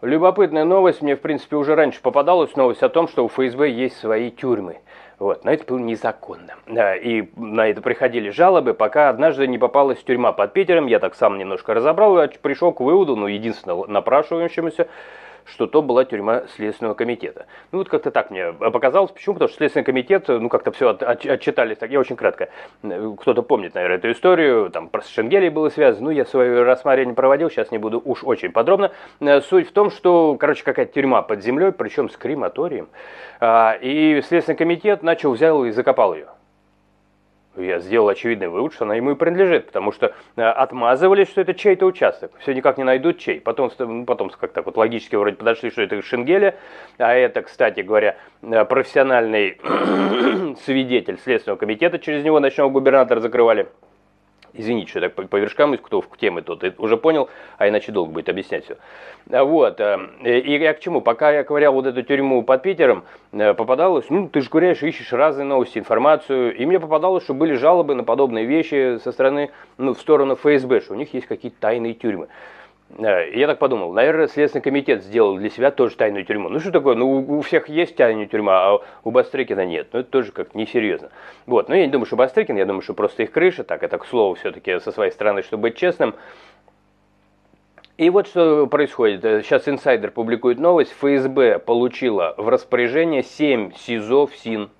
Любопытная новость, мне в принципе уже раньше попадалась новость о том, что у ФСБ есть свои тюрьмы. Вот, но это было незаконно. Да, и на это приходили жалобы, пока однажды не попалась тюрьма под Питером. Я так сам немножко разобрал, пришел к выводу, ну, единственно напрашивающемуся, что то была тюрьма Следственного комитета. Ну вот как-то так мне показалось. Почему? Потому что Следственный комитет, ну как-то все отчитались так. Я очень кратко. Кто-то помнит, наверное, эту историю. Там про Шенгелей было связано. Ну я свое рассмотрение проводил, сейчас не буду уж очень подробно. Суть в том, что, короче, какая-то тюрьма под землей, причем с крематорием. И Следственный комитет взял и закопал ее. Я сделал очевидный вывод, что она ему и принадлежит, потому что отмазывались, что это чей-то участок. Все никак не найдут чей. Потом как-то вот логически вроде подошли, что это Шенгеля, а это, кстати говоря, профессиональный свидетель Следственного комитета, через него ночного губернатора закрывали. Извините, что я так по вершкам, кто в теме, тот уже понял, а иначе долго будет объяснять все. Вот. И я к чему? Пока я ковырял вот эту тюрьму под Питером, попадалось, ну, ты же ковыряешь, ищешь разные новости, информацию, и мне попадалось, что были жалобы на подобные вещи со стороны, ну, в сторону ФСБ, что у них есть какие-то тайные тюрьмы. И я так подумал, наверное, Следственный комитет сделал для себя тоже тайную тюрьму. Ну что такое, ну у всех есть тайная тюрьма, а у Бастрыкина нет. Ну это тоже как-то несерьезно. Вот, но я не думаю, что Бастрыкин, я думаю, что просто их крыша, так это к слову все-таки со своей стороны, чтобы быть честным. И вот что происходит. Сейчас инсайдер публикует новость. ФСБ получила в распоряжение 7 СИЗО в СИН.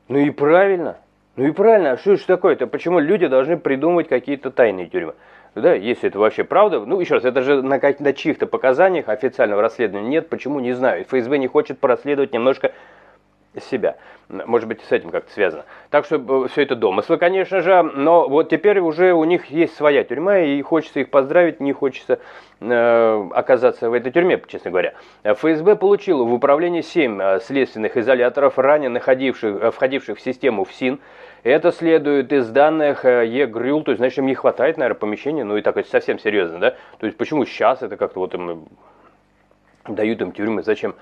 Ну и правильно. Ну и правильно. А что же такое-то? Почему люди должны придумывать какие-то тайные тюрьмы? Да, если это вообще правда, ну еще раз, это же на чьих-то показаниях, официального расследования нет, почему, не знаю. ФСБ не хочет порасследовать немножко себя. Может быть, с этим как-то связано. Так что все это домыслы, конечно же, но вот теперь уже у них есть своя тюрьма, и хочется их поздравить, не хочется оказаться в этой тюрьме, честно говоря. ФСБ получила в управление 7 следственных изоляторов, ранее входивших в систему ФСИН. Это следует из данных ЕГРЮЛ, то есть, значит, им не хватает, наверное, помещения, ну и так, это совсем серьезно, да? То есть, почему сейчас это как-то вот им дают им тюрьмы, зачем?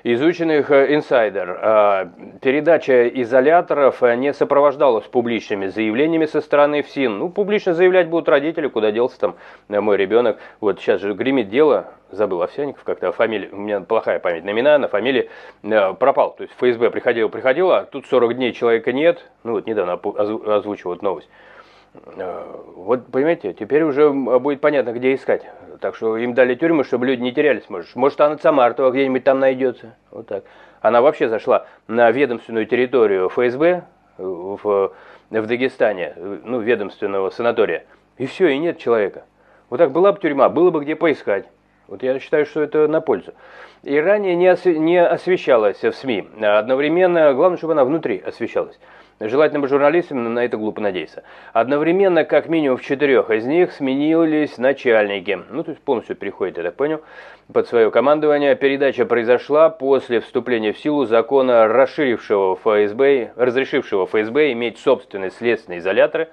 Изученных инсайдер. Передача изоляторов не сопровождалась публичными заявлениями со стороны ФСИН. Ну, публично заявлять будут родители, куда делся там мой ребенок. Вот сейчас же гремит дело, забыл Овсянников как-то, фамилия, у меня плохая память на имена, на фамилии, пропал. То есть ФСБ приходила, а тут 40 дней человека нет. Ну, вот недавно озвучил вот новость. Вот, понимаете, теперь уже будет понятно, где искать. Так что им дали тюрьму, чтобы люди не терялись. Может, Анна Цамартова где-нибудь там найдется. Вот так. Она вообще зашла на ведомственную территорию ФСБ в Дагестане, ну, ведомственного санатория. И все, и нет человека. Вот так была бы тюрьма, было бы где поискать. Вот я считаю, что это на пользу. И ранее не освещалась в СМИ. Одновременно, главное, чтобы она внутри освещалась. Желательно бы журналистам на это глупо надеяться. Одновременно, как минимум в 4 из них сменились начальники. Ну, то есть полностью переходит, я так понял, под свое командование. Передача произошла после вступления в силу закона, разрешившего ФСБ иметь собственные следственные изоляторы.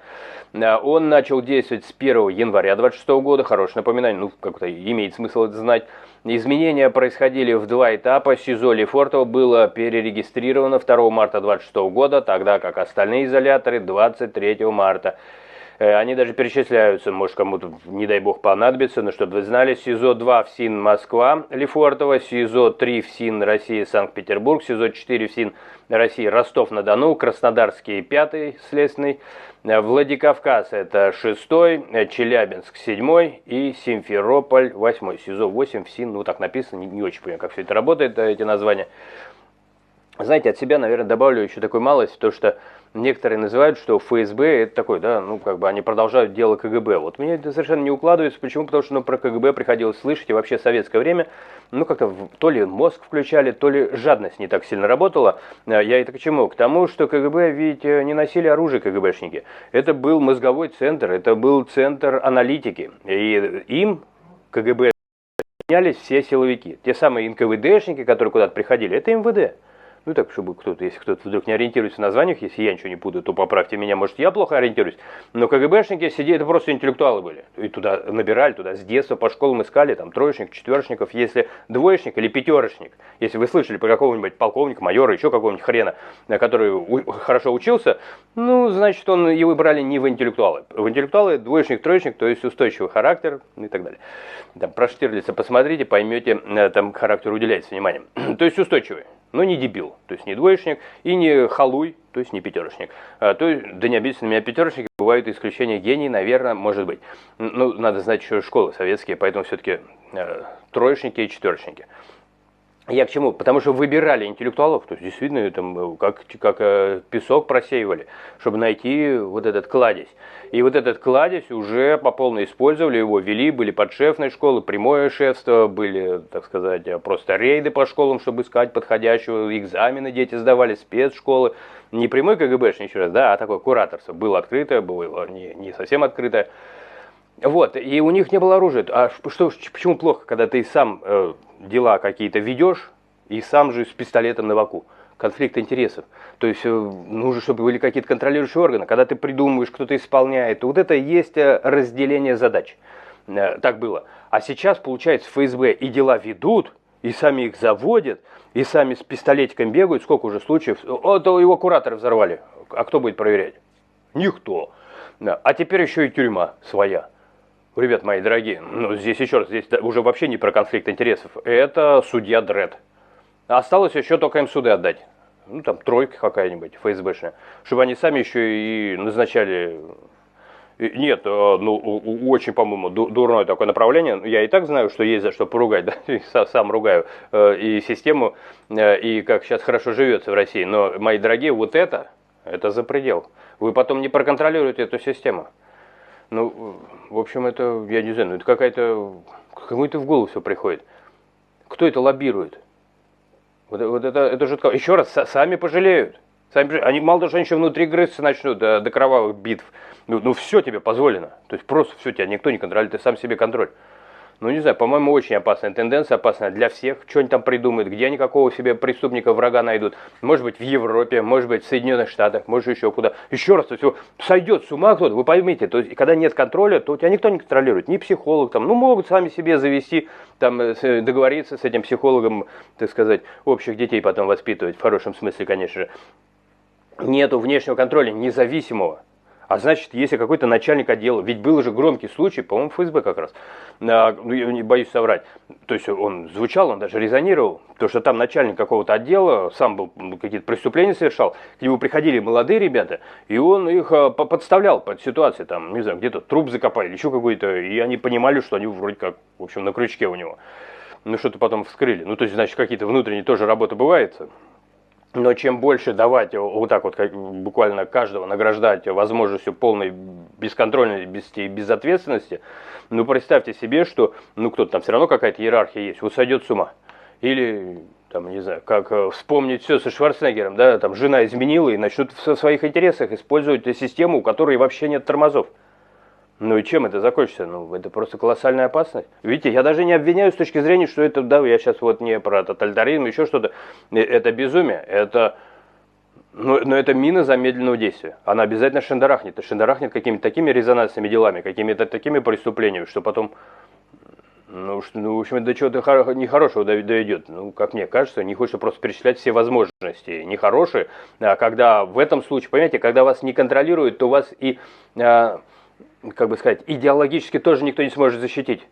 Он начал действовать с 1 января 2026 года. Хорошее напоминание, ну, как-то имеет смысл это знать. Изменения происходили в 2 этапа. СИЗО Лефортово было перерегистрировано 2 марта 2026 года, тогда как остальные изоляторы 23 марта. Они даже перечисляются, может кому-то, не дай бог, понадобится, но чтобы вы знали, СИЗО-2 в СИН Москва, Лефортово, СИЗО-3 в СИН России, Санкт-Петербург, СИЗО-4 в СИН России, Ростов-на-Дону, Краснодарский 5-й следственный, Владикавказ это 6-й, Челябинск 7-й и Симферополь 8-й, СИЗО-8 в СИН, ну так написано, не очень понимаю, как все это работает, эти названия. Знаете, от себя, наверное, добавлю еще такой малость, то что некоторые называют, что ФСБ это такой, да, ну как бы они продолжают дело КГБ. Вот мне это совершенно не укладывается. Почему? Потому что про КГБ приходилось слышать, и вообще в советское время, ну как-то то ли мозг включали, то ли жадность не так сильно работала. Я это к чему? К тому, что КГБ ведь не носили оружие КГБшники. Это был мозговой центр, это был центр аналитики. И им, КГБ, менялись все силовики. Те самые НКВДшники, которые куда-то приходили, это МВД. Ну так, чтобы кто-то, если кто-то вдруг не ориентируется в названиях, если я ничего не путаю, то поправьте меня, может, я плохо ориентируюсь. Но КГБшники сидели, это просто интеллектуалы были. И туда набирали, туда с детства по школам искали, там, троечник, четверочников, если двоечник или пятерочник. Если вы слышали про какого-нибудь полковника, майора, еще какого-нибудь хрена, который хорошо учился, ну, значит, его брали не в интеллектуалы. В интеллектуалы двоечник, троечник, то есть устойчивый характер и так далее. Там про Штирлица посмотрите, поймете, там характер уделяется вниманием. То есть устойчивый. Но не дебил, то есть не двоечник, и не халуй, то есть не пятерочник. То есть, да не обидится на меня пятерочники, бывают исключения, гений, наверное, может быть. Ну, надо знать еще школы советские, поэтому все-таки троечники и четверочники. Я к чему? Потому что выбирали интеллектуалов, то есть действительно там, как песок просеивали, чтобы найти вот этот кладезь. И вот этот кладезь уже по полной использовали, его вели, были подшефные школы, прямое шефство, были, так сказать, просто рейды по школам, чтобы искать подходящего, экзамены дети сдавали, спецшколы. Не прямой КГБшный, еще раз, да, а такое кураторство. Было открытое, было не совсем открытое. Вот, и у них не было оружия. А почему плохо, когда ты сам дела какие-то ведешь и сам же с пистолетом на боку? Конфликт интересов. То есть нужно, чтобы были какие-то контролирующие органы. Когда ты придумываешь, кто-то исполняет, вот это и есть разделение задач. Так было. А сейчас, получается, ФСБ и дела ведут, и сами их заводят, и сами с пистолетиком бегают. Сколько уже случаев? Вот его кураторы взорвали. А кто будет проверять? Никто. А теперь еще и тюрьма своя. Ребят мои дорогие, ну здесь еще раз, здесь уже вообще не про конфликт интересов. Это судья Дред. Осталось еще только им суды отдать. Ну там тройка какая-нибудь, ФСБшная. Чтобы они сами еще и назначали... Нет, ну очень, по-моему, дурное такое направление. Я и так знаю, что есть за что поругать, да? Сам ругаю и систему, и как сейчас хорошо живется в России. Но, мои дорогие, вот это за предел. Вы потом не проконтролируете эту систему. Ну, в общем, это, я не знаю, ну это кому-то в голову все приходит. Кто это лоббирует? Вот это жутко. Еще раз, сами пожалеют. Они мало того, что они еще внутри грызться начнут до кровавых битв. Ну все тебе позволено. То есть просто все, тебя никто не контролирует, ты сам себе контроль. Ну, не знаю, по-моему, очень опасная тенденция, опасная для всех. Что они там придумают, где они какого себе преступника, врага найдут. Может быть, в Европе, может быть, в Соединенных Штатах, может, еще куда. Еще раз, то есть сойдет с ума кто-то, вы поймите, то есть, когда нет контроля, то тебя никто не контролирует, ни психолог, там, ну, могут сами себе завести, там, договориться с этим психологом, так сказать, общих детей потом воспитывать, в хорошем смысле, конечно же. Нету внешнего контроля, независимого. А значит, если какой-то начальник отдела, ведь был же громкий случай, по-моему, ФСБ как раз, ну, я не боюсь соврать, то есть он звучал, он даже резонировал, то что там начальник какого-то отдела, сам был какие-то преступления совершал, к нему приходили молодые ребята, и он их подставлял под ситуацию, там, не знаю, где-то труп закопали, еще какой-то, и они понимали, что они вроде как, в общем, на крючке у него. Ну, что-то потом вскрыли. Ну, то есть, значит, какие-то внутренние тоже работы бывают. Но чем больше давать, вот так вот, как буквально каждого награждать возможностью полной бесконтрольности и безответственности, ну, представьте себе, что, ну, кто-то там все равно какая-то иерархия есть, вот сойдет с ума. Или, там, не знаю, как вспомнить все со Шварценеггером, да, там, жена изменила и начнут в своих интересах использовать систему, у которой вообще нет тормозов. Ну и чем это закончится? Ну, это просто колоссальная опасность. Видите, я даже не обвиняю с точки зрения, что это, да, я сейчас вот не про тоталитаризм, еще что-то. Это безумие, это... Но это мина замедленного действия. Она обязательно шандарахнет. И шандарахнет какими-то такими резонансными делами, какими-то такими преступлениями, что потом... Ну, в общем, до чего-то нехорошего доведет. Ну, как мне кажется, не хочется просто перечислять все возможности нехорошие. А когда в этом случае, понимаете, когда вас не контролируют, то вас и... как бы сказать, идеологически тоже никто не сможет защитить.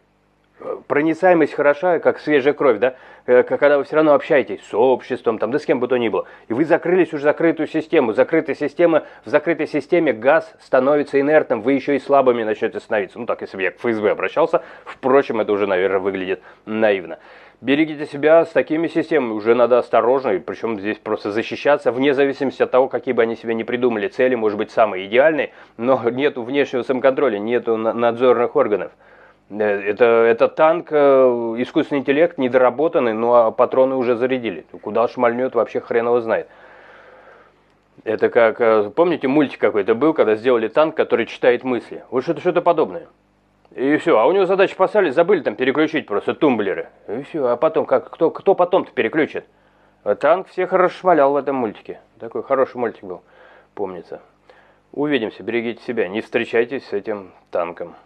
Проницаемость хороша, как свежая кровь, да, когда вы все равно общаетесь с обществом, там, да с кем бы то ни было, и вы закрылись уже в закрытую систему, в закрытой системе газ становится инертным, вы еще и слабыми начнете становиться. Ну так, если бы я к ФСБ обращался, впрочем, это уже, наверное, выглядит наивно. Берегите себя с такими системами, уже надо осторожно, причем здесь просто защищаться, вне зависимости от того, какие бы они себе не придумали цели, может быть, самые идеальные, но нету внешнего самоконтроля, нету надзорных органов. Это танк, искусственный интеллект, недоработанный, но патроны уже зарядили. Куда шмальнет, вообще хрен его знает. Это как, помните, мультик какой-то был, когда сделали танк, который читает мысли? Вот что-то подобное. И все, а у него задачи поставили, забыли там переключить просто тумблеры. И все, а потом, кто потом-то переключит? Танк всех расшмалял в этом мультике. Такой хороший мультик был, помнится. Увидимся, берегите себя, не встречайтесь с этим танком.